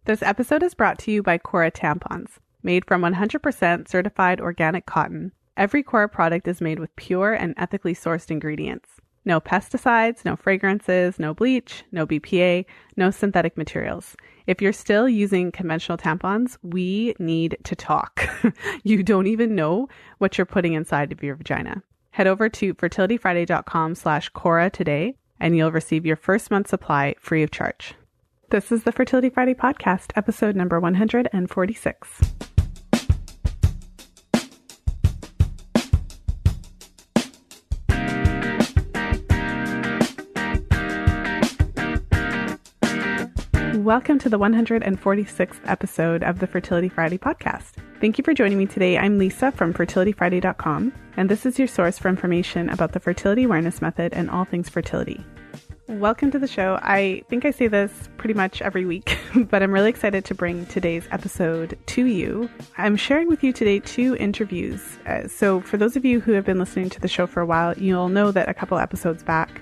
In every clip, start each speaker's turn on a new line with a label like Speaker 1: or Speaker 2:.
Speaker 1: This episode is brought to you by Cora tampons. Made from 100% certified organic cotton, every Cora product is made with pure and ethically sourced ingredients. No pesticides, no fragrances, no bleach, no BPA, no synthetic materials. If you're still using conventional tampons, we need to talk. You don't even know what you're putting inside of your vagina. Head over to fertilityfriday.com/Cora today, and you'll receive your first month supply free of charge. This is the Fertility Friday podcast, episode number 146. Welcome to the 146th episode of the Fertility Friday podcast. Thank you for joining me today. I'm Lisa from fertilityfriday.com, and this is your source for information about the fertility awareness method and all things fertility. Welcome to the show. I think I say this pretty much every week, but I'm really excited to bring today's episode to you. I'm sharing with you today 2 interviews. So for those of you who have been listening to the show for a while, you'll know that a couple episodes back,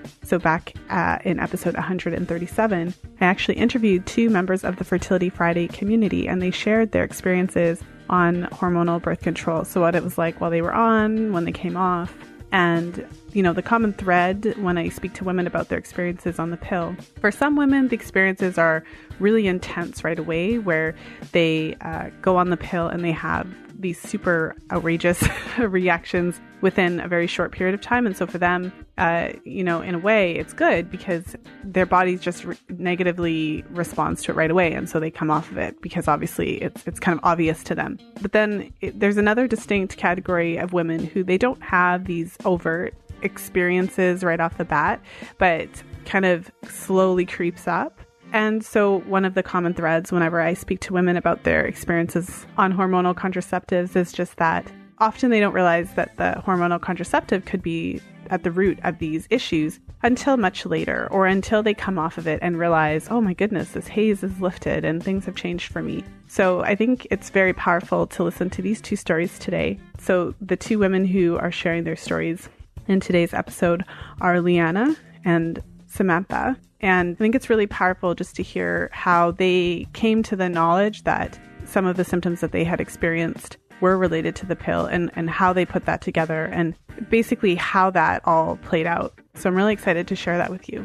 Speaker 1: in episode 137, I actually interviewed 2 members of the Fertility Friday community, and they shared their experiences on hormonal birth control. So what it was like while they were on, when they came off. And, the common thread when I speak to women about their experiences on the pill, for some women, the experiences are really intense right away, where they go on the pill and they have these super outrageous reactions within a very short period of time. And so for them, in a way, it's good because their body just negatively responds to it right away. And so they come off of it because obviously it's kind of obvious to them. But then there's another distinct category of women who they don't have these overt experiences right off the bat, but kind of slowly creeps up. And so one of the common threads whenever I speak to women about their experiences on hormonal contraceptives is just that often they don't realize that the hormonal contraceptive could be at the root of these issues until much later, or until they come off of it and realize, oh my goodness, this haze is lifted and things have changed for me. So I think it's very powerful to listen to these 2 stories today. So the 2 women who are sharing their stories in today's episode are LeAnna and Samantha. And I think it's really powerful just to hear how they came to the knowledge that some of the symptoms that they had experienced were related to the pill, and how they put that together, and basically how that all played out. So I'm really excited to share that with you.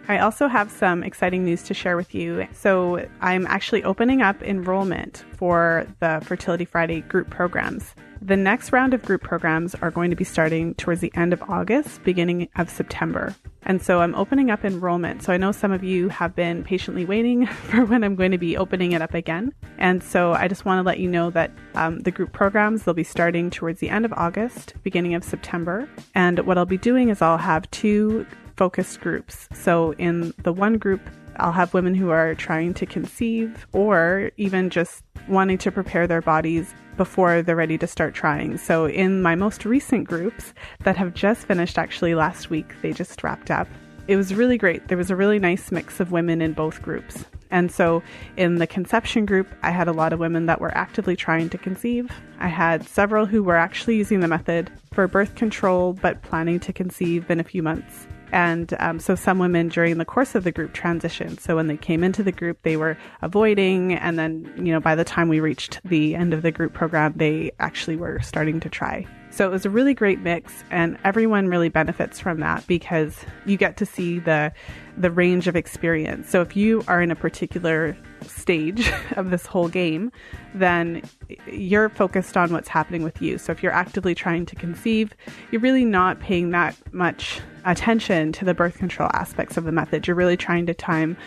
Speaker 1: I also have some exciting news to share with you. So I'm actually opening up enrollment for the Fertility Friday group programs. The next round of group programs are going to be starting towards the end of August, beginning of September. And so I'm opening up enrollment. So I know some of you have been patiently waiting for when I'm going to be opening it up again. And so I just want to let you know that the group programs, they'll be starting towards the end of August, beginning of September. And what I'll be doing is I'll have 2 focused groups. So in the one group, I'll have women who are trying to conceive or even just wanting to prepare their bodies before they're ready to start trying. So in my most recent groups that have just finished actually last week, they just wrapped up. It was really great. There was a really nice mix of women in both groups. And so in the conception group, I had a lot of women that were actively trying to conceive. I had several who were actually using the method for birth control, but planning to conceive in a few months. And so some women during the course of the group transitioned. So when they came into the group, they were avoiding. And then, by the time we reached the end of the group program, they actually were starting to try. So it was a really great mix, and everyone really benefits from that because you get to see the range of experience. So if you are in a particular stage of this whole game, then you're focused on what's happening with you. So if you're actively trying to conceive, you're really not paying that much attention to the birth control aspects of the method. You're really trying to time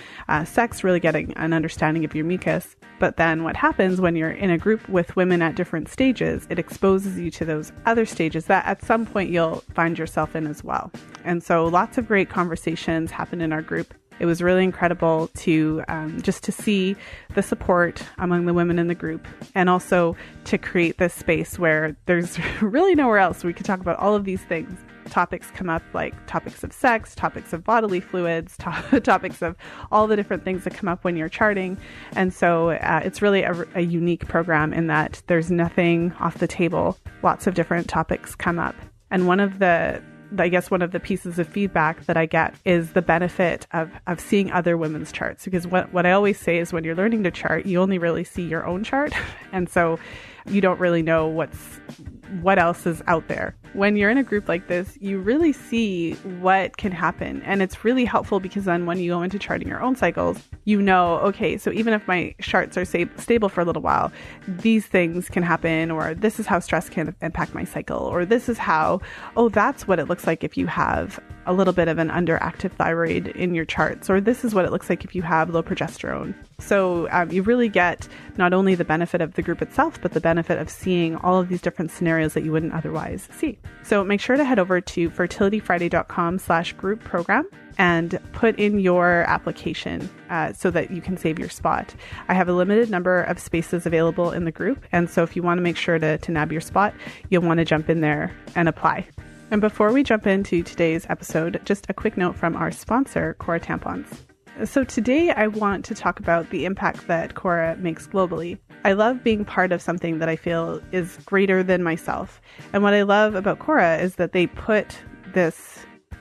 Speaker 1: sex, really getting an understanding of your mucus. But then what happens when you're in a group with women at different stages, it exposes you to those other stages that at some point you'll find yourself in as well. And so lots of great conversations happen in our group. It was really incredible to just to see the support among the women in the group, and also to create this space where there's really nowhere else we could talk about all of these things. Topics come up like topics of sex, topics of bodily fluids, topics of all the different things that come up when you're charting. And so it's really a unique program in that there's nothing off the table. Lots of different topics come up. And one of the I guess one of the pieces of feedback that I get is the benefit of seeing other women's charts. Because what I always say is when you're learning to chart, you only really see your own chart. And so you don't really know what else is out there. When you're in a group like this, you really see what can happen. And it's really helpful because then when you go into charting your own cycles, you know, okay, so even if my charts are stable for a little while, these things can happen, or this is how stress can impact my cycle, or this is how, oh, that's what it looks like if you have a little bit of an underactive thyroid in your charts, or this is what it looks like if you have low progesterone. So you really get not only the benefit of the group itself, but the benefit of seeing all of these different scenarios that you wouldn't otherwise see. So make sure to head over to fertilityfriday.com/group program and put in your application so that you can save your spot. I have a limited number of spaces available in the group. And so if you want to make sure to nab your spot, you'll want to jump in there and apply. And before we jump into today's episode, just a quick note from our sponsor, Cora Tampons. So today I want to talk about the impact that Cora makes globally. I love being part of something that I feel is greater than myself. And what I love about Cora is that they put this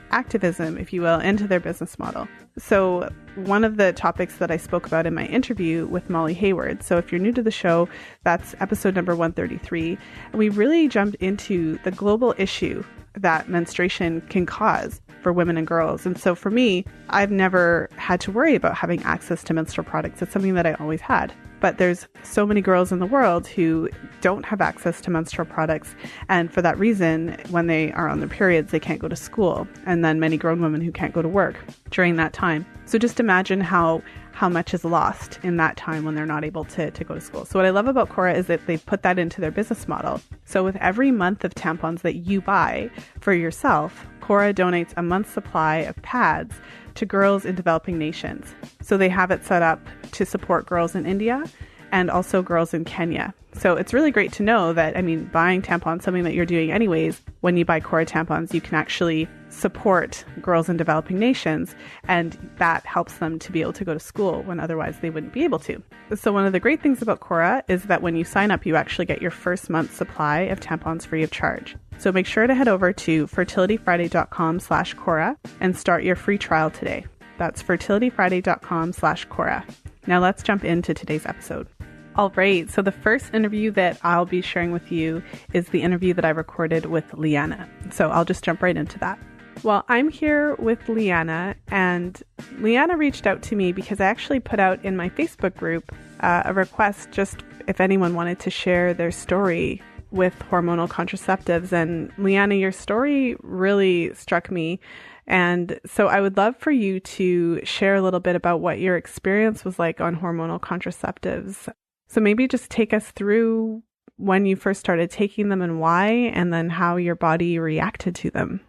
Speaker 1: activism, if you will, into their business model. So one of the topics that I spoke about in my interview with Molly Hayward, so if you're new to the show, that's episode number 133, and we really jumped into the global issue that menstruation can cause for women and girls. And so for me, I've never had to worry about having access to menstrual products. It's something that I always had. But there's so many girls in the world who don't have access to menstrual products. And for that reason, when they are on their periods, they can't go to school. And then many grown women who can't go to work during that time. So just imagine how much is lost in that time when they're not able to go to school. So what I love about Cora is that they put that into their business model. So with every month of tampons that you buy for yourself, Cora donates a month's supply of pads to girls in developing nations. So they have it set up to support girls in India and also girls in Kenya. So it's really great to know that, buying tampons, something that you're doing anyways, when you buy Cora tampons, you can actually support girls in developing nations, and that helps them to be able to go to school when otherwise they wouldn't be able to. So one of the great things about Cora is that when you sign up, you actually get your first month's supply of tampons free of charge. So make sure to head over to fertilityfriday.com/Cora and start your free trial today. That's fertilityfriday.com/Cora. Now let's jump into today's episode. All right, so the first interview that I'll be sharing with you is the interview that I recorded with LeAnna. So I'll just jump right into that. Well, I'm here with LeAnna, and LeAnna reached out to me because I actually put out in my Facebook group a request just if anyone wanted to share their story with hormonal contraceptives. And LeAnna, your story really struck me. And so I would love for you to share a little bit about what your experience was like on hormonal contraceptives. So maybe just take us through when you first started taking them and why, and then how your body reacted to them.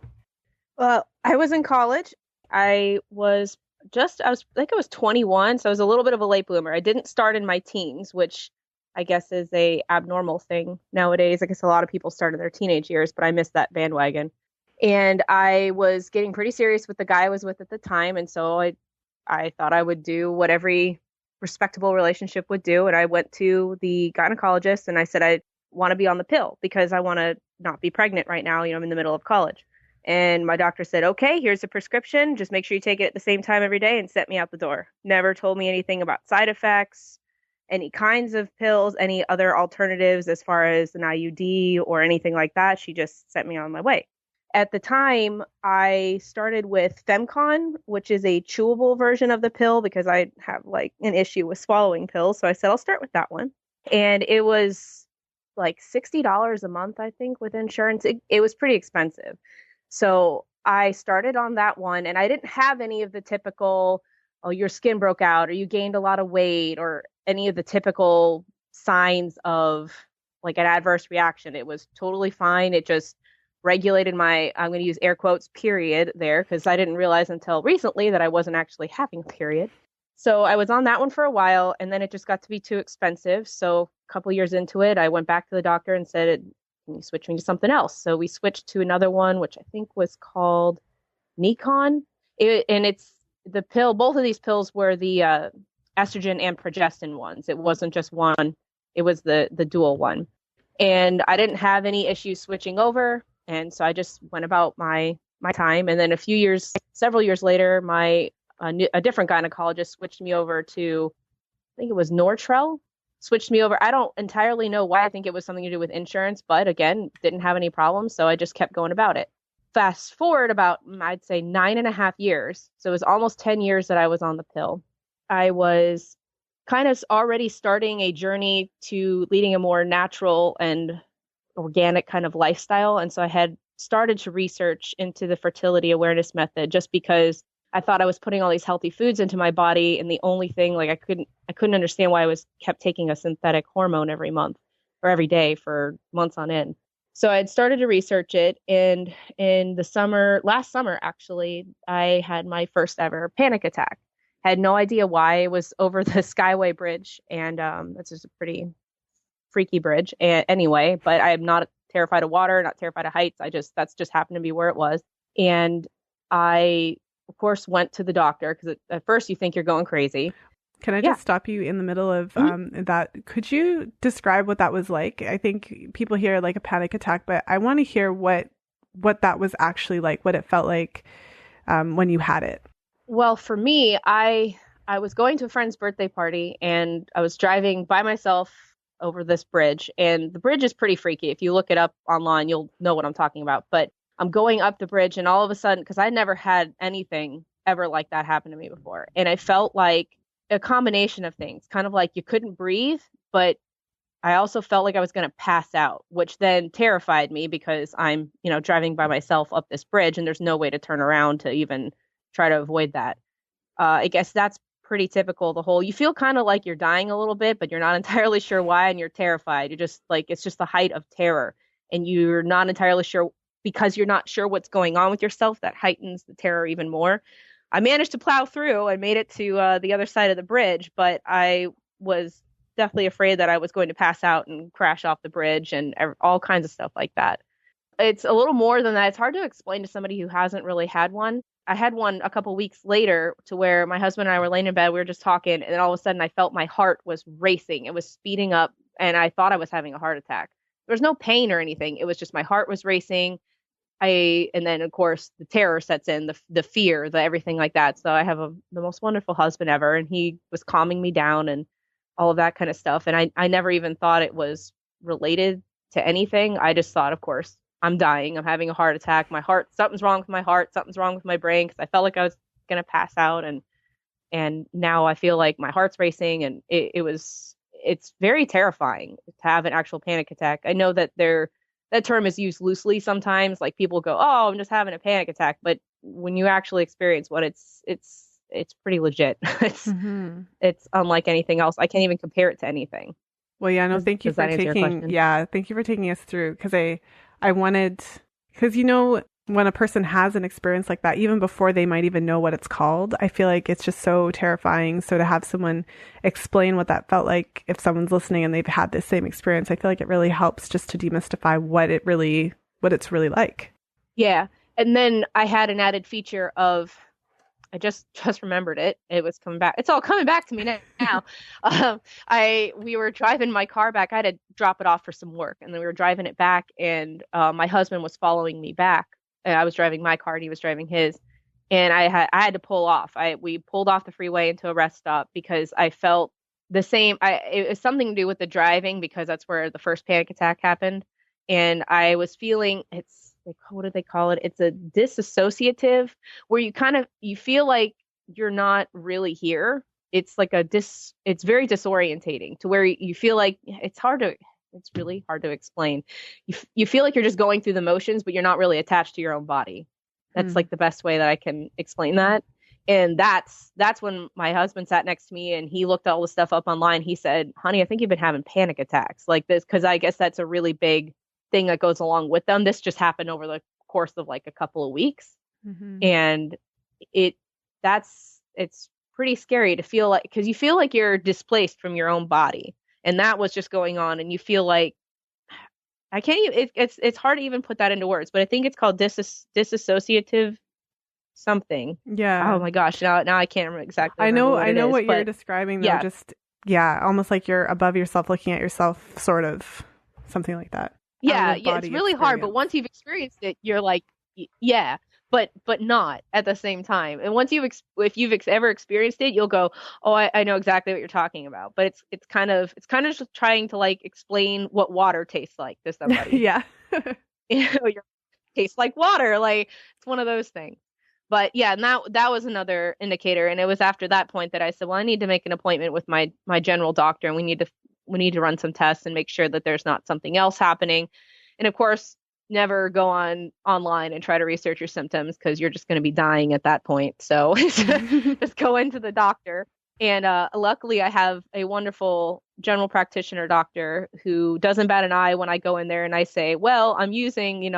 Speaker 2: Well, I was in college. I think I was 21, so I was a little bit of a late bloomer. I didn't start in my teens, which I guess is a abnormal thing nowadays. I guess a lot of people start in their teenage years, but I missed that bandwagon. And I was getting pretty serious with the guy I was with at the time, and so I thought I would do what every respectable relationship would do. And I went to the gynecologist and I said, I want to be on the pill because I want to not be pregnant right now. I'm in the middle of college. And my doctor said, okay, here's a prescription. Just make sure you take it at the same time every day, and sent me out the door. Never told me anything about side effects, any kinds of pills, any other alternatives as far as an IUD or anything like that. She just sent me on my way. At the time, I started with Femcon, which is a chewable version of the pill because I have an issue with swallowing pills. So I said, I'll start with that one. And it was like $60 a month, I think, with insurance. It was pretty expensive. So I started on that one, and I didn't have any of the typical, oh, your skin broke out or you gained a lot of weight or any of the typical signs of an adverse reaction. It was totally fine. It just regulated my, I'm going to use air quotes, period there, because I didn't realize until recently that I wasn't actually having a period. So I was on that one for a while, and then it just got to be too expensive. So a couple years into it, I went back to the doctor and said, can you switch me to something else? So we switched to another one, which I think was called Nikon. And it's the pill, both of these pills were the estrogen and progestin ones. It wasn't just one, it was the dual one. And I didn't have any issues switching over. And so I just went about my my time. And then several years later, a different gynecologist switched me over to, I think it was Nortrel, switched me over. I don't entirely know why. I think it was something to do with insurance, but again, didn't have any problems. So I just kept going about it. Fast forward about, I'd say 9.5 years. So it was almost 10 years that I was on the pill. I was kind of already starting a journey to leading a more natural and organic kind of lifestyle. And so I had started to research into the fertility awareness method just because I thought I was putting all these healthy foods into my body. And the only thing, like, I couldn't understand why I kept taking a synthetic hormone every month or every day for months on end. So I had started to research it. And in the last summer, actually, I had my first ever panic attack. Had no idea why. It was over the Skyway Bridge. And it's just a pretty freaky bridge anyway, but I am not terrified of water, not terrified of heights. That's just happened to be where it was. And I, of course, went to the doctor because at first you think you're going crazy.
Speaker 1: Can I just stop you in the middle of that? Could you describe what that was like? I think people hear like a panic attack, but I want to hear what that was actually like, what it felt like when you had it.
Speaker 2: Well, for me, I was going to a friend's birthday party and I was driving by myself over this bridge, and the bridge is pretty freaky. If you look it up online, you'll know what I'm talking about. But I'm going up the bridge, and all of a sudden, because I never had anything ever like that happen to me before, and I felt like a combination of things, kind of like you couldn't breathe, but I also felt like I was going to pass out, which then terrified me because I'm, driving by myself up this bridge, and there's no way to turn around to even try to avoid that. I guess that's pretty typical. You feel kind of like you're dying a little bit, but you're not entirely sure why, and you're terrified. You're just like, it's just the height of terror, and you're not entirely sure because you're not sure what's going on with yourself. That heightens the terror even more. I managed to plow through and made it to the other side of the bridge, but I was definitely afraid that I was going to pass out and crash off the bridge and all kinds of stuff like that. It's a little more than that. It's hard to explain to somebody who hasn't really had one. I had one a couple weeks later to where my husband and I were laying in bed. We were just talking, and then all of a sudden I felt my heart was racing. It was speeding up, and I thought I was having a heart attack. There was no pain or anything. It was just my heart was racing. And then of course the terror sets in, the fear, the everything like that. So I have the most wonderful husband ever, and he was calming me down and all of that kind of stuff. And I never even thought it was related to anything. I just thought, of course, I'm dying. I'm having a heart attack. Something's wrong with my heart. Something's wrong with my brain, because I felt like I was going to pass out. And now I feel like my heart's racing, and it's very terrifying to have an actual panic attack. I know that that term is used loosely sometimes. Like people go, "Oh, I'm just having a panic attack." But when you actually experience what it's pretty legit. It's unlike anything else. I can't even compare it to anything.
Speaker 1: Well, yeah, no, thank you for taking us through, because I wanted, because when a person has an experience like that, even before they might even know what it's called, I feel like it's just so terrifying. So to have someone explain what that felt like, if someone's listening and they've had this same experience, I feel like it really helps just to demystify what it's really like. Yeah.
Speaker 2: And then I had an added feature of, I just remembered it. It was coming back. It's all coming back to me now. We were driving my car back. I had to drop it off for some work, and then we were driving it back, and my husband was following me back. And I was driving my car, and he was driving his, and I had to pull off. We pulled off the freeway into a rest stop because I felt the same. It was something to do with the driving, because that's where the first panic attack happened, and I was feeling what do they call it? It's a disassociative, where you feel like you're not really here. It's like it's very disorientating, to where you feel like it's really hard to explain. You feel like you're just going through the motions, but you're not really attached to your own body. That's like the best way that I can explain that. And that's when my husband sat next to me, and he looked all the stuff up online. He said, "Honey, I think you've been having panic attacks like this," because I guess that's a really big thing that goes along with them. This just happened over the course of like a couple of weeks. And it's pretty scary to feel like, because you feel like you're displaced from your own body, and that was just going on, and you feel like I can't even, it's hard to even put that into words, but I think it's called disassociative something.
Speaker 1: Yeah.
Speaker 2: Oh my gosh, now I can't remember exactly.
Speaker 1: I know what you're describing though. Yeah. Just almost like you're above yourself, looking at yourself, sort of something like that.
Speaker 2: Yeah, it's really hard, but once you've experienced it, you're like, yeah. but not at the same time. And once if you've ever experienced it, you'll go, oh, I know exactly what you're talking about. But it's kind of just trying to like explain what water tastes like to somebody.
Speaker 1: Yeah.
Speaker 2: Your tastes like water, like it's one of those things. But yeah, and that was another indicator. And it was after that point that I said, well, I need to make an appointment with my general doctor, and we need to run some tests and make sure that there's not something else happening. And of course, never go online and try to research your symptoms because you're just going to be dying at that point. So just go into the doctor. And luckily, I have a wonderful general practitioner doctor who doesn't bat an eye when I go in there and I say, well, I'm using,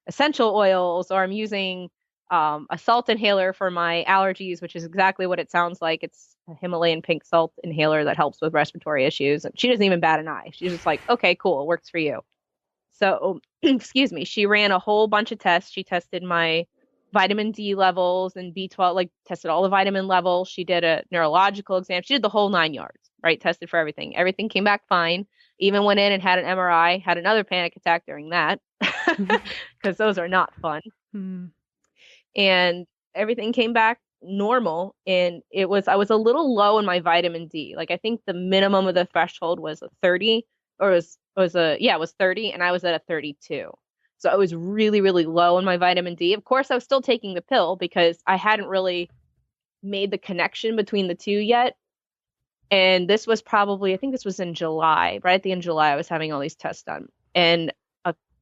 Speaker 2: essential oils, or I'm using a salt inhaler for my allergies, which is exactly what it sounds like. It's a Himalayan pink salt inhaler that helps with respiratory issues. And she doesn't even bat an eye. She's just like, okay, cool, it works for you. So, excuse me, she ran a whole bunch of tests. She tested my vitamin D levels and B12, like tested all the vitamin levels. She did a neurological exam. She did the whole 9 yards, right? Tested for everything. Everything came back fine. Even went in and had an MRI, had another panic attack during that because those are not fun.
Speaker 1: Mm.
Speaker 2: And everything came back normal. And I was a little low in my vitamin D. Like I think the minimum of the threshold was a 30, or it was 30, and I was at a 32. So I was really, really low in my vitamin D. Of course, I was still taking the pill because I hadn't really made the connection between the two yet. And this was I think this was in July, right at the end of July, I was having all these tests done. And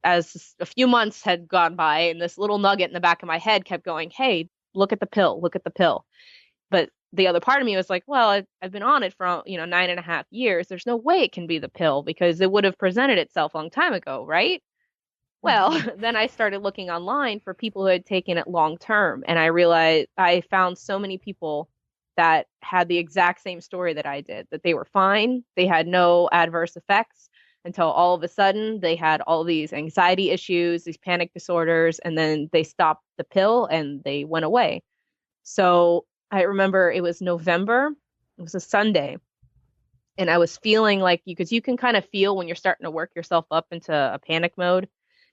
Speaker 2: as a few months had gone by, and this little nugget in the back of my head kept going, hey, look at the pill, look at the pill. But the other part of me was like, well, I've been on it for 9.5 years. There's no way it can be the pill because it would have presented itself a long time ago, right? Well, then I started looking online for people who had taken it long term, and I realized I found so many people that had the exact same story that I did, that they were fine, they had no adverse effects until all of a sudden they had all these anxiety issues, these panic disorders, and then they stopped the pill and they went away. So I remember it was November, it was a Sunday, and I was feeling like because you can kind of feel when you're starting to work yourself up into a panic mode.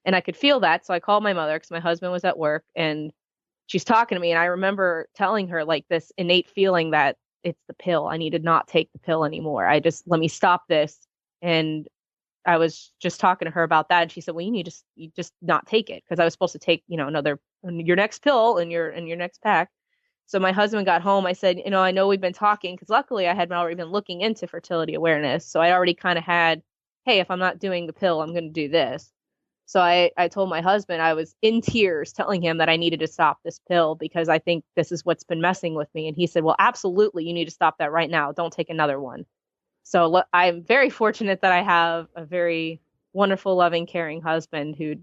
Speaker 2: And I could feel that. So I called my mother because my husband was at work and she's talking to me. And I remember telling her like this innate feeling that it's the pill. I need to not take the pill anymore. Let me stop this. And I was just talking to her about that. And she said, well, you just not take it. Cause I was supposed to take, your next pill in your next pack. So my husband got home. I said, I know we've been talking because luckily I had already been looking into fertility awareness. So I already kind of had, hey, if I'm not doing the pill, I'm going to do this. So I told my husband, I was in tears telling him that I needed to stop this pill because I think this is what's been messing with me. And he said, well, absolutely, you need to stop that right now. Don't take another one. So I'm very fortunate that I have a very wonderful, loving, caring husband who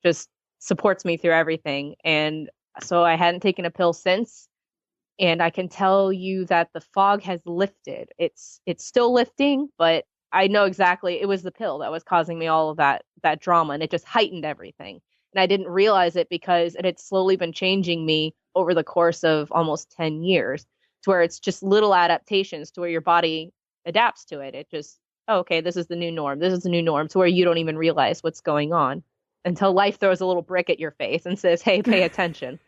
Speaker 2: just supports me through everything. And so I hadn't taken a pill since. And I can tell you that the fog has lifted. It's still lifting, but I know exactly it was the pill that was causing me all of that drama, and it just heightened everything. And I didn't realize it because it had slowly been changing me over the course of almost 10 years to where it's just little adaptations to where your body adapts to it. It just, oh, okay, this is the new norm. This is the new norm to where you don't even realize what's going on until life throws a little brick at your face and says, hey, pay attention.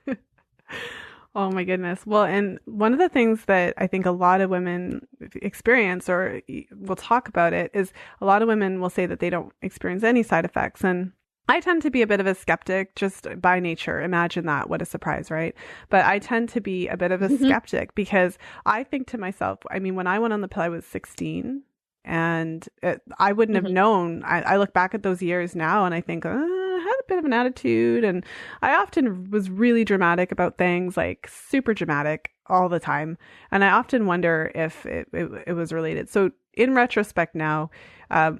Speaker 1: Oh my goodness. Well, and one of the things that I think a lot of women experience, or will talk about it, is a lot of women will say that they don't experience any side effects. And I tend to be a bit of a skeptic just by nature. Imagine that. What a surprise, right? But I tend to be a bit of a skeptic because I think to myself, I mean, when I went on the pill, I was 16 and I wouldn't have known. I look back at those years now and I think, I had a bit of an attitude, and I often was really dramatic about things, like super dramatic all the time. And I often wonder if it was related. So in retrospect now,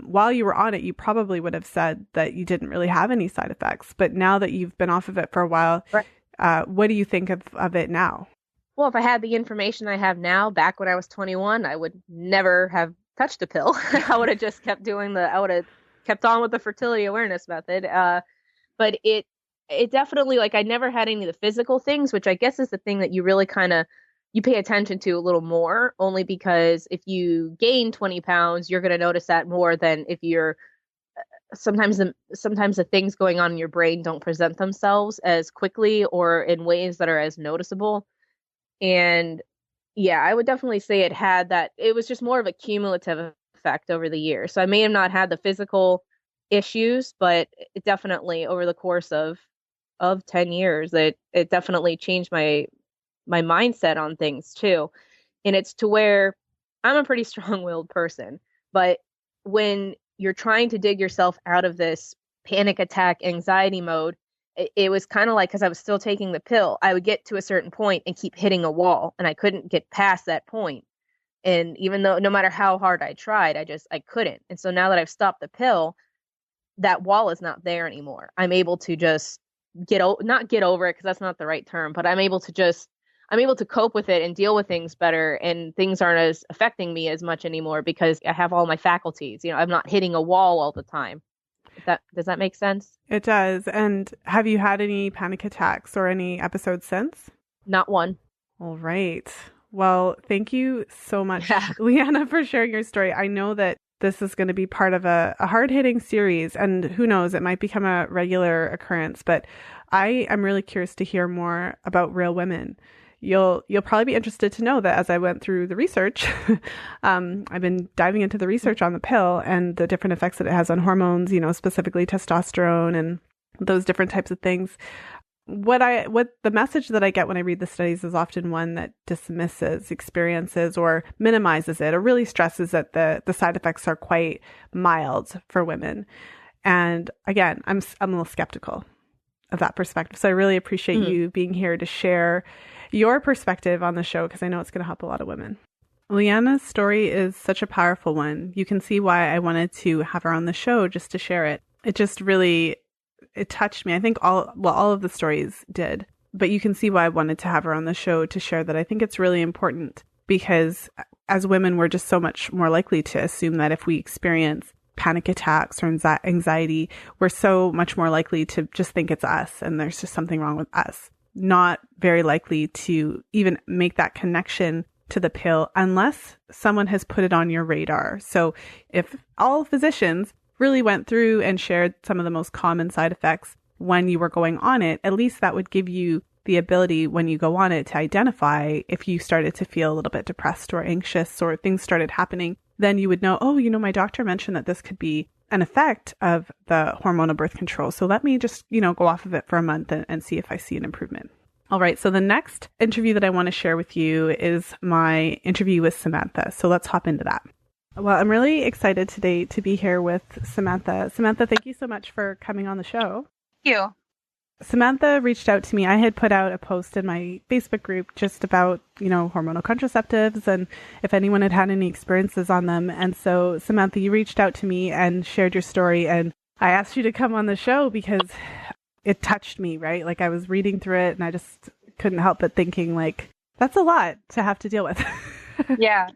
Speaker 1: while you were on it, you probably would have said that you didn't really have any side effects. But now that you've been off of it for a while, right. What do you think of it now?
Speaker 2: Well, if I had the information I have now, back when I was 21, I would never have touched a pill. I would have just kept I would have kept on with the fertility awareness method. But it definitely, like, I never had any of the physical things, which I guess is the thing that you really kind of, you pay attention to a little more, only because if you gain 20 pounds, you're going to notice that more than if you're sometimes the things going on in your brain don't present themselves as quickly or in ways that are as noticeable. And yeah, I would definitely say it had that. It was just more of a cumulative effect over the years. So I may have not had the physical issues, but it definitely over the course of 10 years, it definitely changed my mindset on things too. And it's to where I'm a pretty strong-willed person, but when you're trying to dig yourself out of this panic attack anxiety mode, it was kind of like, because I was still taking the pill, I would get to a certain point and keep hitting a wall, and I couldn't get past that point. And even though no matter how hard I tried, I couldn't. And so now that I've stopped the pill, that wall is not there anymore. I'm able to just not get over it, because that's not the right term, but I'm able to cope with it and deal with things better, and things aren't as affecting me as much anymore because I have all my faculties. I'm not hitting a wall all the time. Does that make sense?
Speaker 1: It does. And have you had any panic attacks or any episodes since?
Speaker 2: Not one.
Speaker 1: All right. Well, thank you so much, LeAnna, for sharing your story. I know that this is going to be part of a hard-hitting series, and who knows, it might become a regular occurrence, but I am really curious to hear more about real women. You'll probably be interested to know that as I went through the research, I've been diving into the research on the pill and the different effects that it has on hormones, specifically testosterone and those different types of things. What the message that I get when I read the studies is often one that dismisses experiences or minimizes it, or really stresses that the side effects are quite mild for women. And again, I'm a little skeptical of that perspective. So I really appreciate you being here to share your perspective on the show, because I know it's going to help a lot of women. LeAnna's story is such a powerful one. You can see why I wanted to have her on the show, just to share it. It just really, it touched me. I think all of the stories did, but you can see why I wanted to have her on the show to share that. I think it's really important because as women, we're just so much more likely to assume that if we experience panic attacks or anxiety, we're so much more likely to just think it's us and there's just something wrong with us. Not very likely to even make that connection to the pill unless someone has put it on your radar. So if all physicians really went through and shared some of the most common side effects when you were going on it, at least that would give you the ability when you go on it to identify if you started to feel a little bit depressed or anxious or things started happening. Then you would know, my doctor mentioned that this could be an effect of the hormonal birth control. So let me just, go off of it for a month and see if I see an improvement. All right. So the next interview that I want to share with you is my interview with Samantha. So let's hop into that. Well, I'm really excited today to be here with Samantha. Samantha, thank you so much for coming on the show.
Speaker 3: Thank you.
Speaker 1: Samantha reached out to me. I had put out a post in my Facebook group just about, hormonal contraceptives and if anyone had had any experiences on them. And so, Samantha, you reached out to me and shared your story. And I asked you to come on the show because it touched me, right? Like I was reading through it and I just couldn't help but thinking that's a lot to have to deal with.
Speaker 3: Yeah,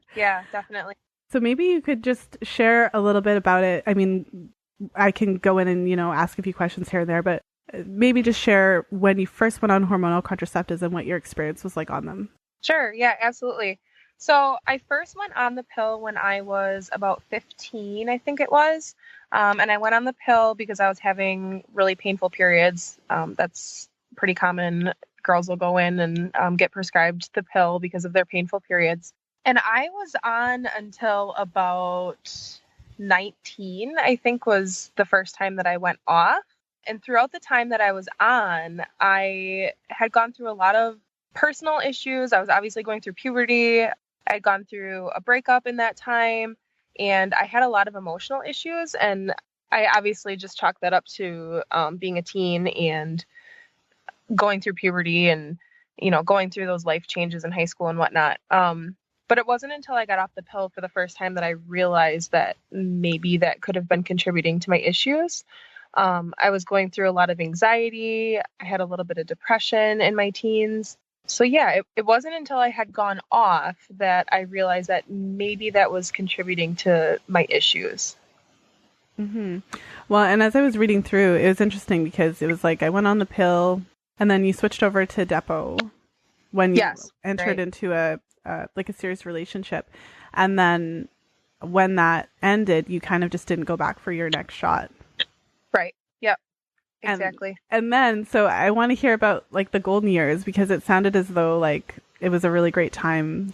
Speaker 3: definitely.
Speaker 1: So maybe you could just share a little bit about it. I mean, I can go in and, ask a few questions here and there, but maybe just share when you first went on hormonal contraceptives and what your experience was like on them.
Speaker 3: Sure. Yeah, absolutely. So I first went on the pill when I was about 15, I think it was. And I went on the pill because I was having really painful periods. That's pretty common. Girls will go in and get prescribed the pill because of their painful periods. And I was on until about 19, I think was the first time that I went off. And throughout the time that I was on, I had gone through a lot of personal issues. I was obviously going through puberty. I'd gone through a breakup in that time, and I had a lot of emotional issues. And I obviously just chalked that up to being a teen and going through puberty and, going through those life changes in high school and whatnot. But it wasn't until I got off the pill for the first time that I realized that maybe that could have been contributing to my issues. I was going through a lot of anxiety. I had a little bit of depression in my teens. So yeah, it wasn't until I had gone off that I realized that maybe that was contributing to my issues.
Speaker 1: Mm-hmm. Well, and as I was reading through, it was interesting because it was like I went on the pill and then you switched over to Depot when you entered into a serious relationship. And then when that ended, you kind of just didn't go back for your next shot.
Speaker 3: Right. Yep. Exactly.
Speaker 1: And then, so I want to hear about like the golden years, because it sounded as though like it was a really great time.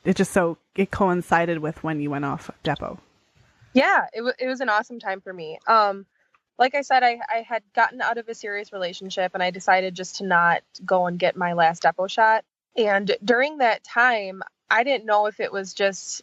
Speaker 1: It coincided with when you went off Depo.
Speaker 3: Yeah, it was an awesome time for me. Like I said, I had gotten out of a serious relationship and I decided just to not go and get my last Depo shot. And during that time, I didn't know if it was just,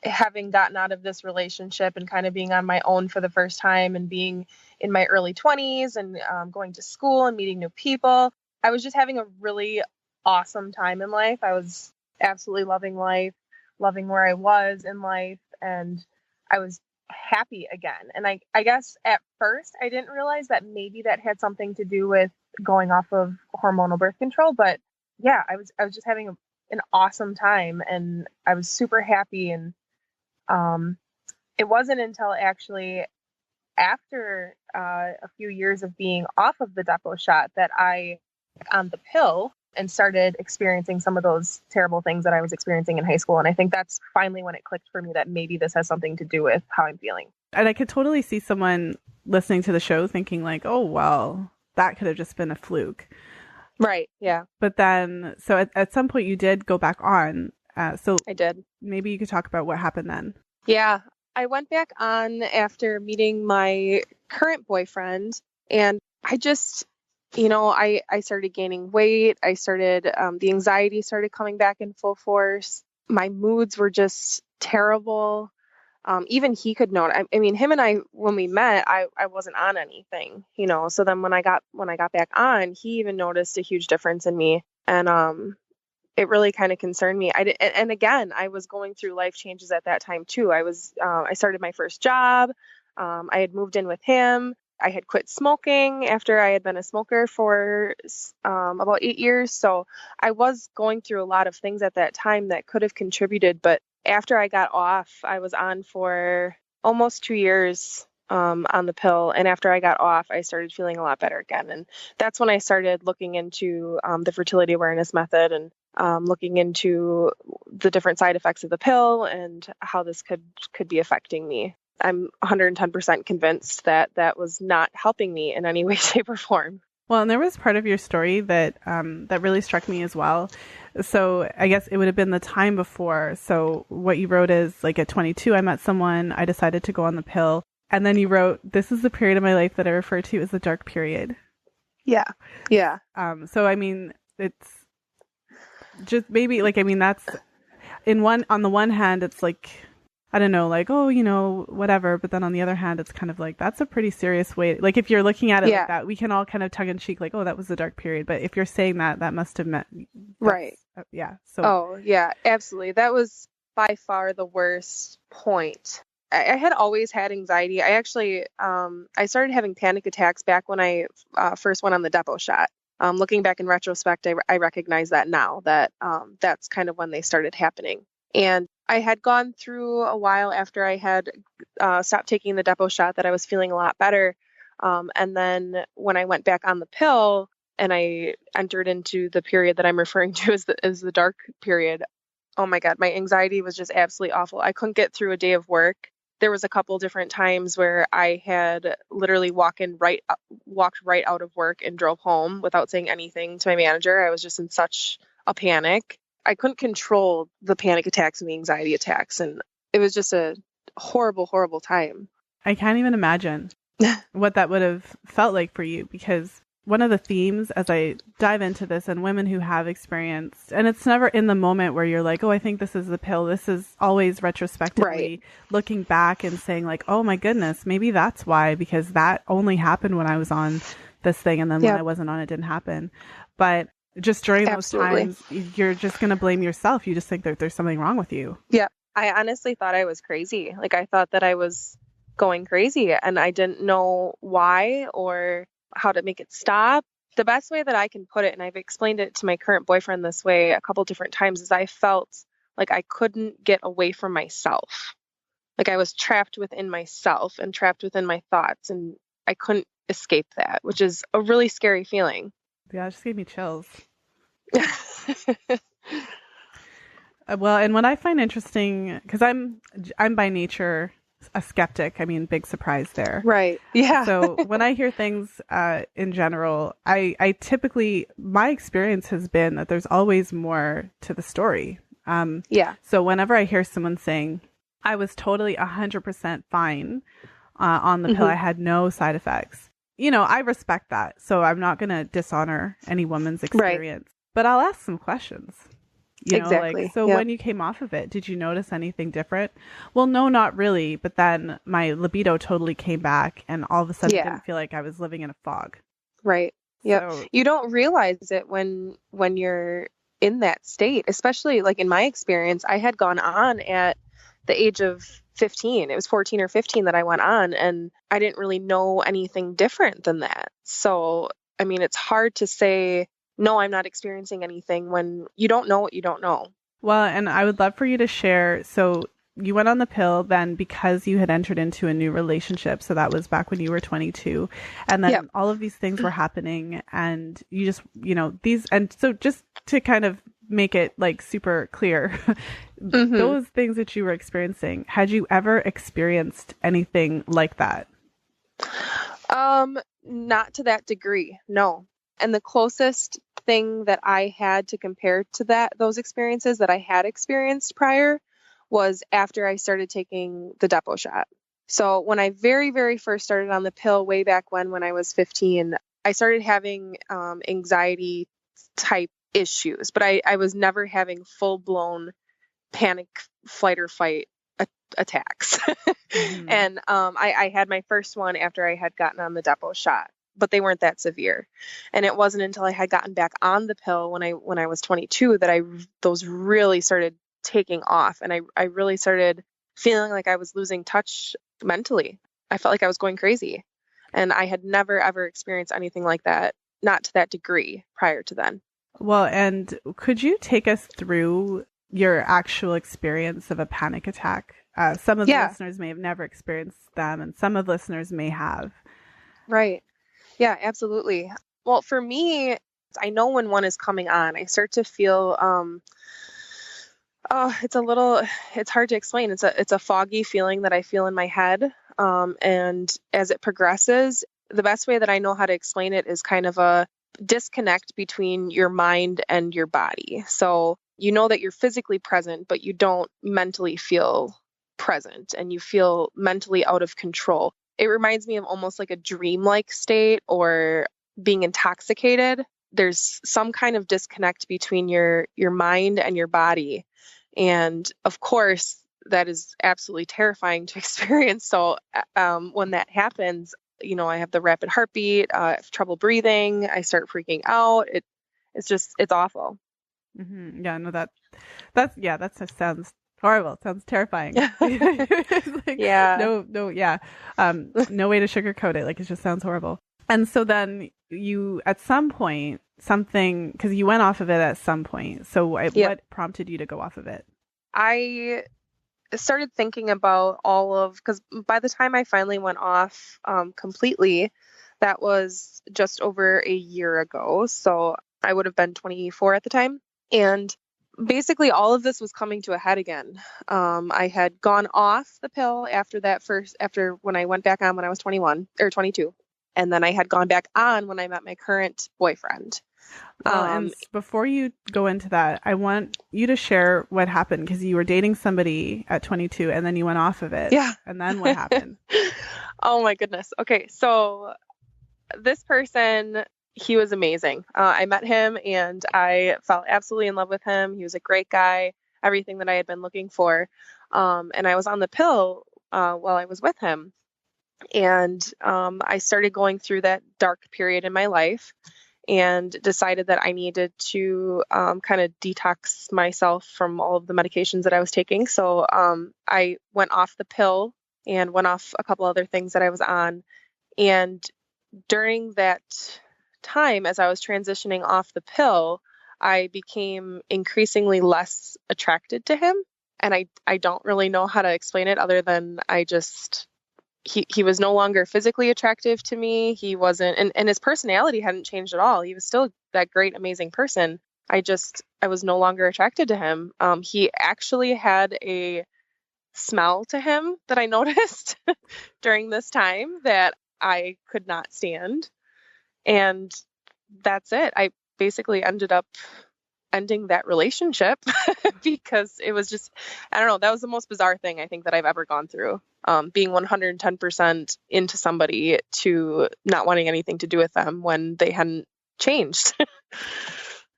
Speaker 3: having gotten out of this relationship and kind of being on my own for the first time and being in my early 20s and going to school and meeting new people. I was just having a really awesome time in life. I was absolutely loving life, loving where I was in life, and I was happy again. And I guess at first I didn't realize that maybe that had something to do with going off of hormonal birth control. But yeah, I was just having an awesome time and I was super happy. And it wasn't until actually after a few years of being off of the Depo shot that I on the pill and started experiencing some of those terrible things that I was experiencing in high school. And I think that's finally when it clicked for me that maybe this has something to do with how I'm feeling.
Speaker 1: And I could totally see someone listening to the show thinking like, oh, well, that could have just been a fluke.
Speaker 3: Right. Yeah.
Speaker 1: But then, so at some point you did go back on. So
Speaker 3: I did.
Speaker 1: Maybe you could talk about what happened then.
Speaker 3: Yeah. I went back on after meeting my current boyfriend, and I just, I started gaining weight. I started, the anxiety started coming back in full force. My moods were just terrible. Even he could note. I mean, him and I, when we met, I wasn't on anything, so then when I got back on, he even noticed a huge difference in me. And, it really kind of concerned me. And again, I was going through life changes at that time too. I started my first job. I had moved in with him. I had quit smoking after I had been a smoker for about 8 years. So I was going through a lot of things at that time that could have contributed. But after I got off, I was on for almost 2 years on the pill. And after I got off, I started feeling a lot better again. And that's when I started looking into the fertility awareness method and looking into the different side effects of the pill and how this could be affecting me. I'm 110% convinced that that was not helping me in any way, shape, or form.
Speaker 1: Well, and there was part of your story that that really struck me as well. So I guess it would have been the time before. So what you wrote is like at 22, I met someone, I decided to go on the pill. And then you wrote, this is the period of my life that I refer to as the dark period.
Speaker 3: Yeah. Yeah.
Speaker 1: So, I mean, it's just maybe like, I mean, that's on the one hand, it's like, I don't know, like, oh, whatever. But then on the other hand, it's kind of like, that's a pretty serious way. Like if you're looking at it like that, we can all kind of tongue in cheek, like, oh, that was the dark period. But if you're saying that must have meant.
Speaker 3: Right.
Speaker 1: Yeah. So.
Speaker 3: Oh, yeah, absolutely. That was by far the worst point. I had always had anxiety. I actually, I started having panic attacks back when I first went on the Depo shot. Looking back in retrospect, I recognize that now, that that's kind of when they started happening. And I had gone through a while after I had stopped taking the Depo shot that I was feeling a lot better. And then when I went back on the pill and I entered into the period that I'm referring to as the dark period, oh my God, my anxiety was just absolutely awful. I couldn't get through a day of work. There was a couple different times where I had literally walked right out of work and drove home without saying anything to my manager. I was just in such a panic. I couldn't control the panic attacks and the anxiety attacks. And it was just a horrible, horrible time.
Speaker 1: I can't even imagine what that would have felt like for you, because one of the themes as I dive into this, and women who have experienced, and it's never in the moment where you're like, oh, I think this is the pill. This is always retrospectively looking back and saying like, oh my goodness, maybe that's why, because that only happened when I was on this thing. And then when I wasn't on, it didn't happen. But just during those times, you're just going to blame yourself. You just think that there's something wrong with you.
Speaker 3: Yeah. I honestly thought I was crazy. Like I thought that I was going crazy and I didn't know why or how to make it stop. The best way that I can put it, and I've explained it to my current boyfriend this way a couple different times, is I felt like I couldn't get away from myself. Like I was trapped within myself and trapped within my thoughts, and I couldn't escape that, which is a really scary feeling.
Speaker 1: Yeah, it just gave me chills. Well, and what I find interesting, because I'm by nature a skeptic. I mean, big surprise there.
Speaker 3: Right. Yeah.
Speaker 1: So when I hear things in general, I typically, my experience has been that there's always more to the story.
Speaker 3: Yeah.
Speaker 1: So whenever I hear someone saying, I was totally 100% fine on the pill, I had no side effects, you know, I respect that. So I'm not going to dishonor any woman's experience, but I'll ask some questions. You know, like, so when you came off of it, did you notice anything different? Well, no, not really. But then my libido totally came back, and all of a sudden I didn't feel like I was living in a fog.
Speaker 3: Right. Yeah.
Speaker 1: So,
Speaker 3: You don't realize it when you're in that state, especially like in my experience, I had gone on at the age of 15. It was 14 or 15 that I went on, and I didn't really know anything different than that. So, I mean, it's hard to say, no, I'm not experiencing anything when you don't know what you don't know.
Speaker 1: well, and I would love for you to share. So you went on the pill then because you had entered into a new relationship. So that was back when you were 22. And then all of these things were happening, and you just, you know, these, and so just to kind of make it like super clear, those things that you were experiencing, had you ever experienced anything like that?
Speaker 3: Not to that degree, no. And the closest thing that I had to compare to those experiences that I had experienced prior was after I started taking the depot shot. So when I very, very first started on the pill way back when I was 15, I started having anxiety type issues, but I was never having full blown panic, flight or fight attacks. And I had my first one after I had gotten on the depot shot, but they weren't that severe. And it wasn't until I had gotten back on the pill when I was 22 that those really started taking off. And I really started feeling like I was losing touch mentally. I felt like I was going crazy. And I had never, ever experienced anything like that, not to that degree prior to then.
Speaker 1: Well, and could you take us through your actual experience of a panic attack? Some of the listeners may have never experienced them, and some of the listeners may have. Right.
Speaker 3: Yeah, absolutely. Well, for me, I know when one is coming on, I start to feel, it's hard to explain. It's a foggy feeling that I feel in my head. And as it progresses, the best way that I know how to explain it is kind of a disconnect between your mind and your body. So you know that you're physically present, but you don't mentally feel present, and you feel mentally out of control. It reminds me of almost like a dreamlike state or being intoxicated. There's some kind of disconnect between your mind and your body. And of course, that is absolutely terrifying to experience. So when that happens, you know, I have the rapid heartbeat, trouble breathing, I start freaking out. It's awful.
Speaker 1: Mm-hmm. Yeah, no, that just sounds horrible. It sounds terrifying. Like, no way to sugarcoat it. Like, it just sounds horrible. And so then you, at some point, because you went off of it at some point. So what prompted you to go off of it?
Speaker 3: I started thinking about because by the time I finally went off completely, that was just over a year ago. So I would have been 24 at the time. And basically all of this was coming to a head again. I had gone off the pill after when I went back on when I was 21 or 22. And then I had gone back on when I met my current boyfriend.
Speaker 1: And before you go into that, I want you to share what happened, because you were dating somebody at 22 and then you went off of it.
Speaker 3: Yeah.
Speaker 1: And then what happened?
Speaker 3: Oh my goodness. Okay. So this person, he was amazing. I met him and I fell absolutely in love with him. He was a great guy, everything that I had been looking for. And I was on the pill while I was with him. And I started going through that dark period in my life and decided that I needed to kind of detox myself from all of the medications that I was taking. So I went off the pill and went off a couple other things that I was on. And during that time, as I was transitioning off the pill, I became increasingly less attracted to him. And I don't really know how to explain it other than he was no longer physically attractive to me. He wasn't, and his personality hadn't changed at all. He was still that great, amazing person. I was no longer attracted to him. He actually had a smell to him that I noticed during this time that I could not stand. And that's it. I basically ended up ending that relationship because it was just, I don't know, that was the most bizarre thing I think that I've ever gone through. Being 110% into somebody to not wanting anything to do with them when they hadn't changed.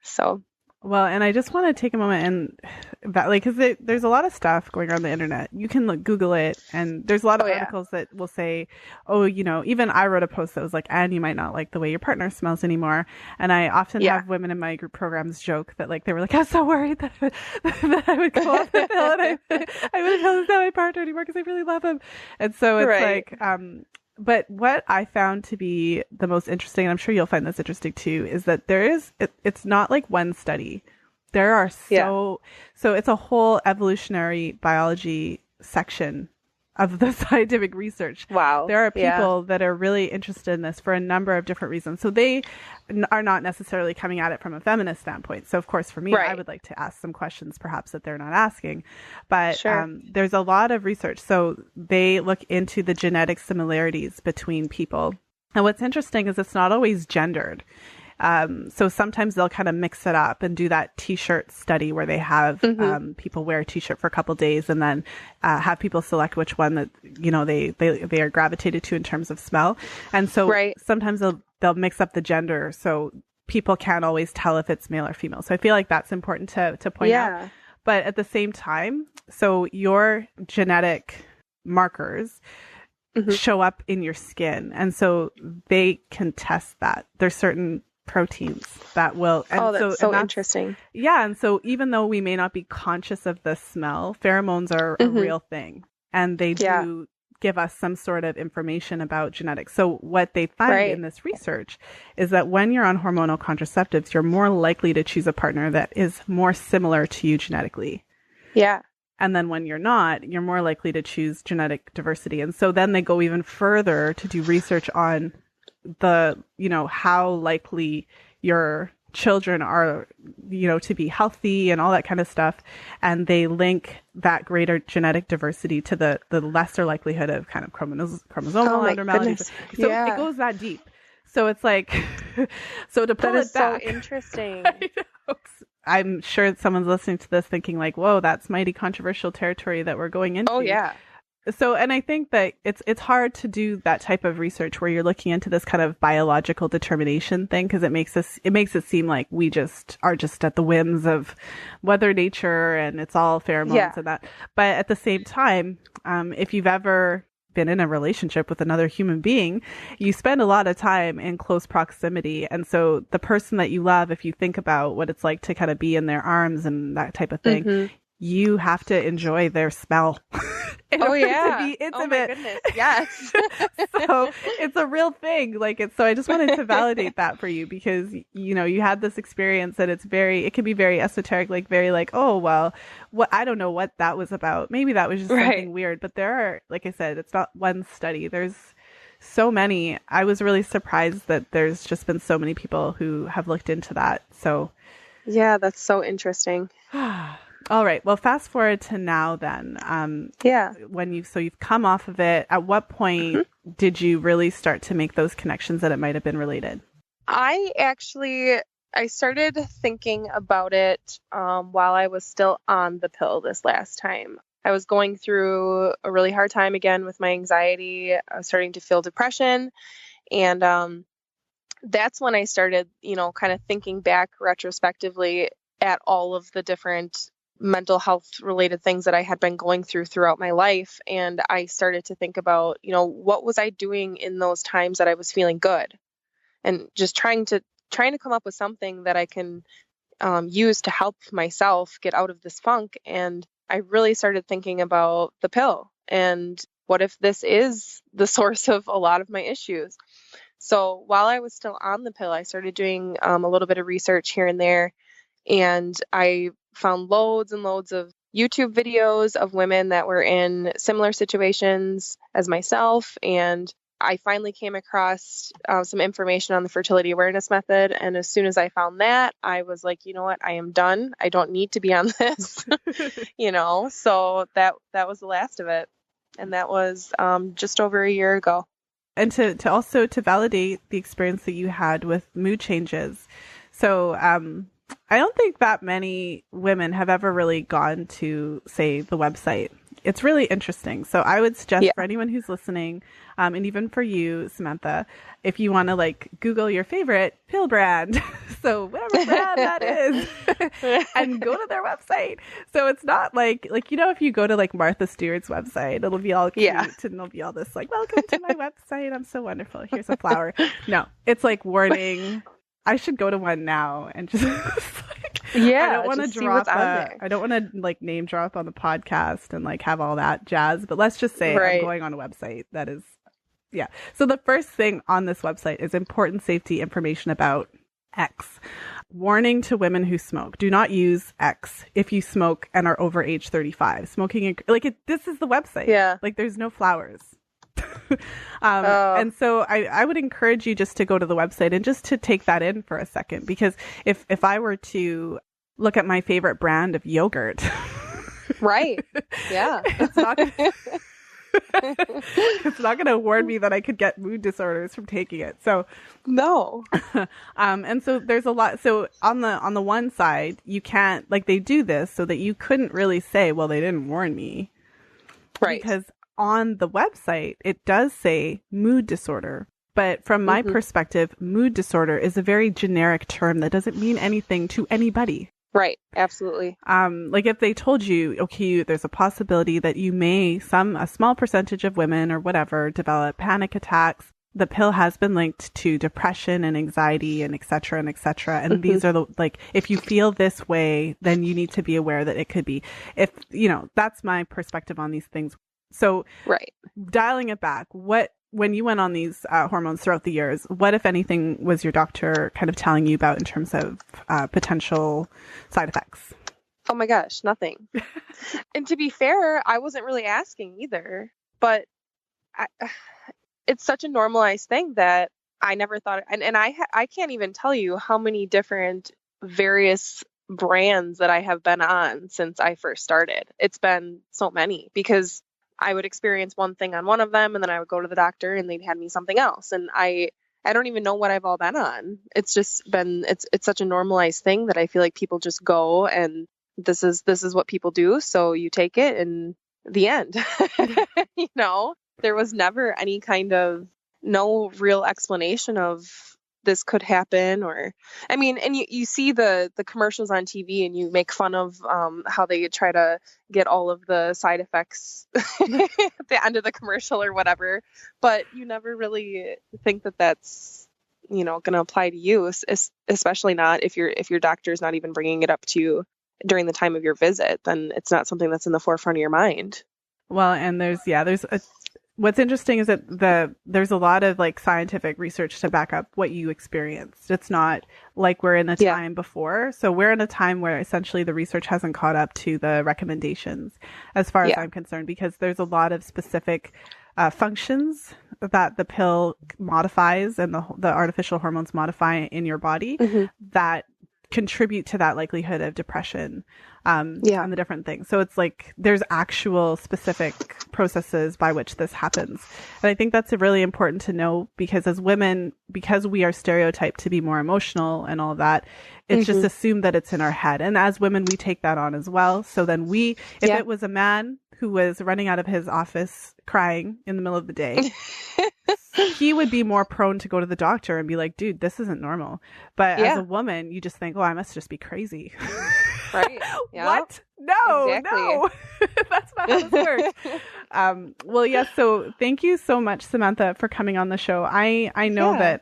Speaker 3: So.
Speaker 1: Well, and I just want to take a moment and because there's a lot of stuff going on the internet. You can Google it, and there's a lot of articles that will say, oh, even I wrote a post that was like, and you might not like the way your partner smells anymore. And I often have women in my group programs joke that they were like, I was so worried that I would go off the pill and I wouldn't tell this to my partner anymore because I really love him. And so it's but what I found to be the most interesting, and I'm sure you'll find this interesting too, is that it's not like one study. There are so it's a whole evolutionary biology section of the scientific research.
Speaker 3: Wow.
Speaker 1: There are people that are really interested in this for a number of different reasons. So they are not necessarily coming at it from a feminist standpoint. So of course, for me, I would like to ask some questions perhaps that they're not asking. But there's a lot of research. So they look into the genetic similarities between people. And what's interesting is it's not always gendered. So sometimes they'll kind of mix it up and do that t-shirt study where they have people wear a t-shirt for a couple days and then have people select which one that they are gravitated to in terms of smell. And so sometimes they'll mix up the gender, so people can't always tell if it's male or female. So I feel like that's important to point out. But at the same time, so your genetic markers show up in your skin, and so they can test that. There's certain proteins that will. And
Speaker 3: that's so interesting.
Speaker 1: Yeah. And so even though we may not be conscious of the smell, pheromones are a real thing, and they do give us some sort of information about genetics. So what they find in this research is that when you're on hormonal contraceptives, you're more likely to choose a partner that is more similar to you genetically.
Speaker 3: Yeah.
Speaker 1: And then when you're not, you're more likely to choose genetic diversity. And so then they go even further to do research on the, how likely your children are, to be healthy and all that kind of stuff. And they link that greater genetic diversity to the lesser likelihood of kind of chromosomal abnormalities. So it goes that deep. So it's like, so to pull it back.
Speaker 3: So interesting.
Speaker 1: I'm sure someone's listening to this thinking like, whoa, that's mighty controversial territory that we're going into.
Speaker 3: Oh, yeah.
Speaker 1: So, and I think that it's hard to do that type of research where you're looking into this kind of biological determination thing, because it makes it seem like we just are just at the whims of Mother Nature and it's all pheromones and that. But at the same time, if you've ever been in a relationship with another human being, you spend a lot of time in close proximity. And so the person that you love, if you think about what it's like to kind of be in their arms and that type of thing, you have to enjoy their smell. To be intimate.
Speaker 3: Oh my goodness. Yes.
Speaker 1: So it's a real thing. So I just wanted to validate that for you, because, you had this experience and it can be very esoteric, oh, well, I don't know what that was about. Maybe that was just something weird, but there are, like I said, it's not one study. There's so many. I was really surprised that there's just been so many people who have looked into that. So
Speaker 3: yeah, that's so interesting.
Speaker 1: All right. Well, fast forward to now then. When you've come off of it, at what point did you really start to make those connections that it might have been related?
Speaker 3: I started thinking about it while I was still on the pill this last time. I was going through a really hard time again with my anxiety. I was starting to feel depression. And that's when I started, kind of thinking back retrospectively at all of the different mental health related things that I had been going throughout my life. And I started to think about, what was I doing in those times that I was feeling good, and just trying to come up with something that I can use to help myself get out of this funk. And I really started thinking about the pill, and what if this is the source of a lot of my issues? So while I was still on the pill, I started doing a little bit of research here and there. And I found loads and loads of YouTube videos of women that were in similar situations as myself. And I finally came across some information on the fertility awareness method. And as soon as I found that, I was like, you know what, I am done. I don't need to be on this, so that was the last of it. And that was just over a year ago.
Speaker 1: And to also to validate the experience that you had with mood changes. So I don't think that many women have ever really gone to, say, the website. It's really interesting. So I would suggest for anyone who's listening, and even for you, Samantha, if you want to like Google your favorite pill brand, so whatever brand that is, and go to their website. So it's not like, if you go to like Martha Stewart's website, it'll be all cute and it'll be all this like, welcome to my website. I'm so wonderful. Here's a flower. No, it's like warning. I should go to one now and just I don't want to drop I don't want to like name drop on the podcast and like have all that jazz, but let's just say I'm going on a website that is so the first thing on this website is important safety information about X. Warning to women who smoke: do not use X if you smoke and are over age 35. Smoking this is the website. Like there's no flowers. And so I would encourage you just to go to the website and just to take that in for a second, because if I were to look at my favorite brand of yogurt, it's not going to warn me that I could get mood disorders from taking it. So
Speaker 3: no.
Speaker 1: And so there's a lot. So on the one side, you can't, like, they do this so that you couldn't really say, well, they didn't warn me.
Speaker 3: Right.
Speaker 1: Because on the website, it does say mood disorder. But from my perspective, mood disorder is a very generic term that doesn't mean anything to anybody.
Speaker 3: Right. Absolutely.
Speaker 1: Like if they told you, okay, there's a possibility that you may, a small percentage of women or whatever, develop panic attacks. The pill has been linked to depression and anxiety and et cetera and et cetera. And these are if you feel this way, then you need to be aware that it could be, that's my perspective on these things. So dialing it back, when you went on these hormones throughout the years, what, if anything, was your doctor kind of telling you about in terms of potential side effects?
Speaker 3: Oh my gosh, nothing. And to be fair, I wasn't really asking either, but it's such a normalized thing that I never thought, and I can't even tell you how many different various brands that I have been on since I first started. It's been so many, because I would experience one thing on one of them, and then I would go to the doctor and they'd hand me something else. And I don't even know what I've all been on. It's just been, it's such a normalized thing that I feel like people just go, and this is what people do. So you take it, and the end. There was never any kind of, no real explanation of this could happen, or, and you see the commercials on TV, and you make fun of how they try to get all of the side effects at the end of the commercial or whatever, but you never really think that that's, going to apply to you, especially not if your doctor is not even bringing it up to you during the time of your visit. Then it's not something that's in the forefront of your mind.
Speaker 1: Well, and what's interesting is that there's a lot of like scientific research to back up what you experienced. It's not like we're in a time before. So we're in a time where essentially the research hasn't caught up to the recommendations as far as I'm concerned, because there's a lot of specific functions that the pill modifies and the artificial hormones modify in your body that contribute to that likelihood of depression and the different things. So it's like there's actual specific processes by which this happens. And I think that's really important to know, because as women, because we are stereotyped to be more emotional and all of that, it's just assumed that it's in our head. And as women, we take that on as well. So then if it was a man who was running out of his office crying in the middle of the day, he would be more prone to go to the doctor and be like, dude, this isn't normal. But as a woman, you just think, oh, I must just be crazy.
Speaker 3: Right. Yeah.
Speaker 1: What? No, no. That's not how this works. Well, yes. So thank you so much, Samantha, for coming on the show. I know that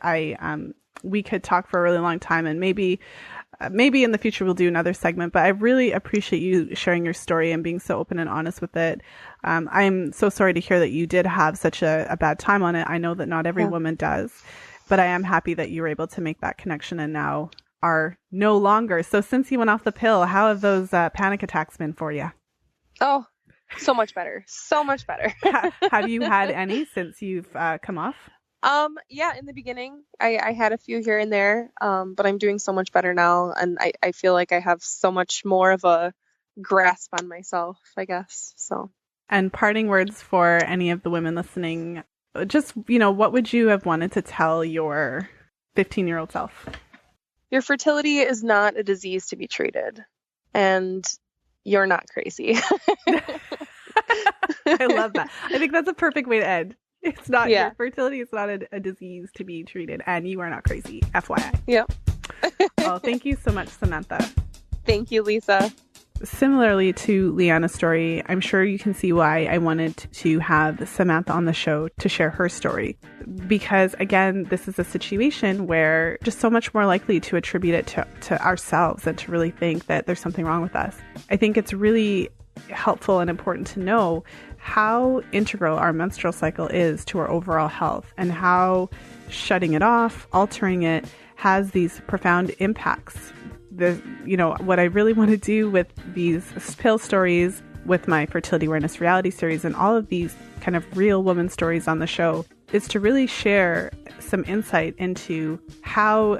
Speaker 1: we could talk for a really long time, and maybe in the future we'll do another segment, but I really appreciate you sharing your story and being so open and honest with it. I'm so sorry to hear that you did have such a bad time on it. I know that not every woman does, but I am happy that you were able to make that connection and now are no longer. So since you went off the pill, how have those panic attacks been for you?
Speaker 3: Oh, So much better. So much better.
Speaker 1: Have you had any since you've come off?
Speaker 3: Yeah, in the beginning, I had a few here and there, but I'm doing so much better now, and I feel like I have so much more of a grasp on myself, I guess. So.
Speaker 1: And parting words for any of the women listening, just, what would you have wanted to tell your 15-year-old self?
Speaker 3: Your fertility is not a disease to be treated, and you're not crazy.
Speaker 1: I love that. I think that's a perfect way to end. It's not
Speaker 3: your
Speaker 1: fertility is not a disease to be treated, and you are not crazy, FYI.
Speaker 3: Yep.
Speaker 1: Well, thank you so much, Samantha.
Speaker 3: Thank you, Lisa.
Speaker 1: Similarly to LeAnna's story, I'm sure you can see why I wanted to have Samantha on the show to share her story. Because again, this is a situation where just so much more likely to attribute it to ourselves and to really think that there's something wrong with us. I think it's really helpful and important to know how integral our menstrual cycle is to our overall health and how shutting it off, altering it, has these profound impacts. What I really want to do with these pill stories, with my fertility awareness reality series, and all of these kind of real woman stories on the show is to really share some insight into how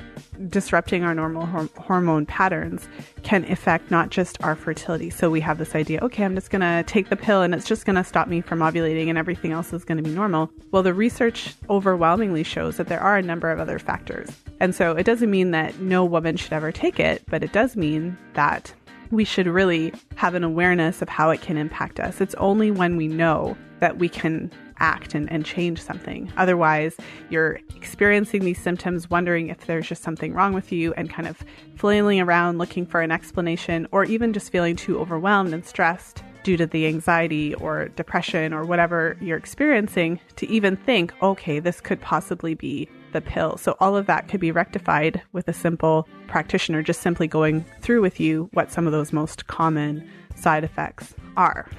Speaker 1: disrupting our normal hormone patterns can affect not just our fertility. So we have this idea, okay, I'm just going to take the pill and it's just going to stop me from ovulating and everything else is going to be normal. Well, the research overwhelmingly shows that there are a number of other factors. And so it doesn't mean that no woman should ever take it, but it does mean that we should really have an awareness of how it can impact us. It's only when we know that we can act and change something. Otherwise, you're experiencing these symptoms, wondering if there's just something wrong with you and kind of flailing around looking for an explanation, or even just feeling too overwhelmed and stressed due to the anxiety or depression or whatever you're experiencing to even think, okay, this could possibly be the pill. So all of that could be rectified with a simple practitioner just simply going through with you what some of those most common side effects are.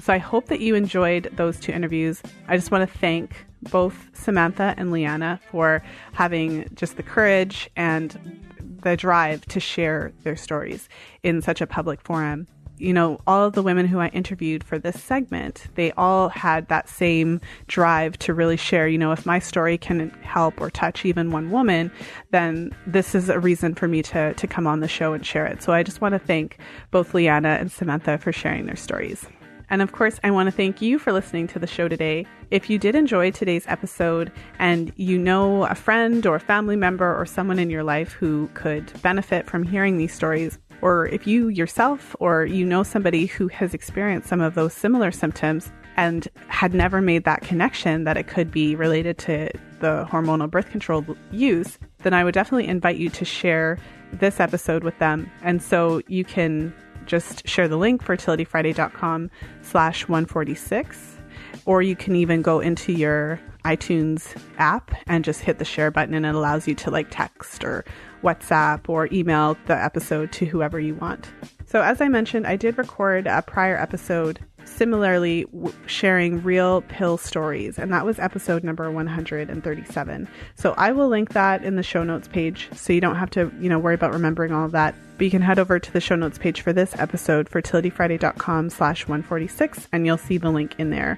Speaker 1: So I hope that you enjoyed those two interviews. I just want to thank both Samantha and LeAnna for having just the courage and the drive to share their stories in such a public forum. All of the women who I interviewed for this segment, they all had that same drive to really share, if my story can help or touch even one woman, then this is a reason for me to come on the show and share it. So I just want to thank both LeAnna and Samantha for sharing their stories. And of course, I want to thank you for listening to the show today. If you did enjoy today's episode and you know a friend or a family member or someone in your life who could benefit from hearing these stories, or if you yourself or somebody who has experienced some of those similar symptoms and had never made that connection that it could be related to the hormonal birth control use, then I would definitely invite you to share this episode with them. And so you can just share the link, fertilityfriday.com/146, or you can even go into your iTunes app and just hit the share button, and it allows you to text or WhatsApp or email the episode to whoever you want. So as I mentioned, I did record a prior episode similarly sharing real pill stories, and that was episode number 137. So I will link that in the show notes page so you don't have to worry about remembering all of that. But you can head over to the show notes page for this episode, fertilityfriday.com/146, and you'll see the link in there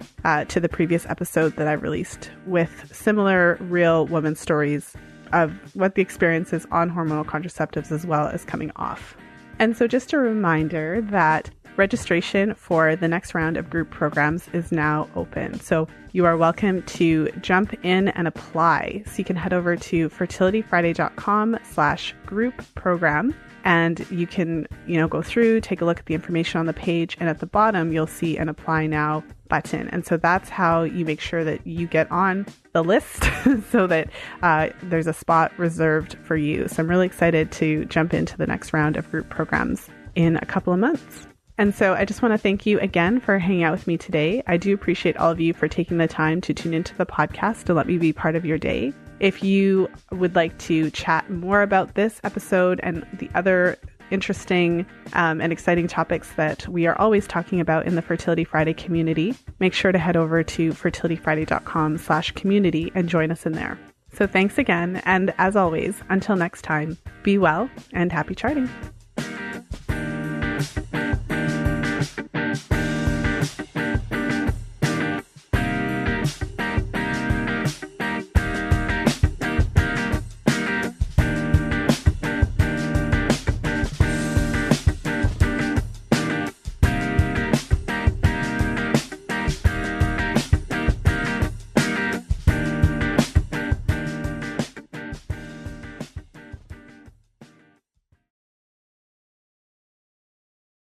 Speaker 1: to the previous episode that I released with similar real woman stories of what the experience is on hormonal contraceptives as well as coming off. And so just a reminder that registration for the next round of group programs is now open. So you are welcome to jump in and apply. So you can head over to fertilityfriday.com/group program. And you can, go through, take a look at the information on the page. And at the bottom, you'll see an apply now button. And so that's how you make sure that you get on the list so that there's a spot reserved for you. So I'm really excited to jump into the next round of group programs in a couple of months. And so I just want to thank you again for hanging out with me today. I do appreciate all of you for taking the time to tune into the podcast to let me be part of your day. If you would like to chat more about this episode and the other interesting and exciting topics that we are always talking about in the Fertility Friday community, make sure to head over to fertilityfriday.com/community and join us in there. So thanks again. And as always, until next time, be well and happy charting.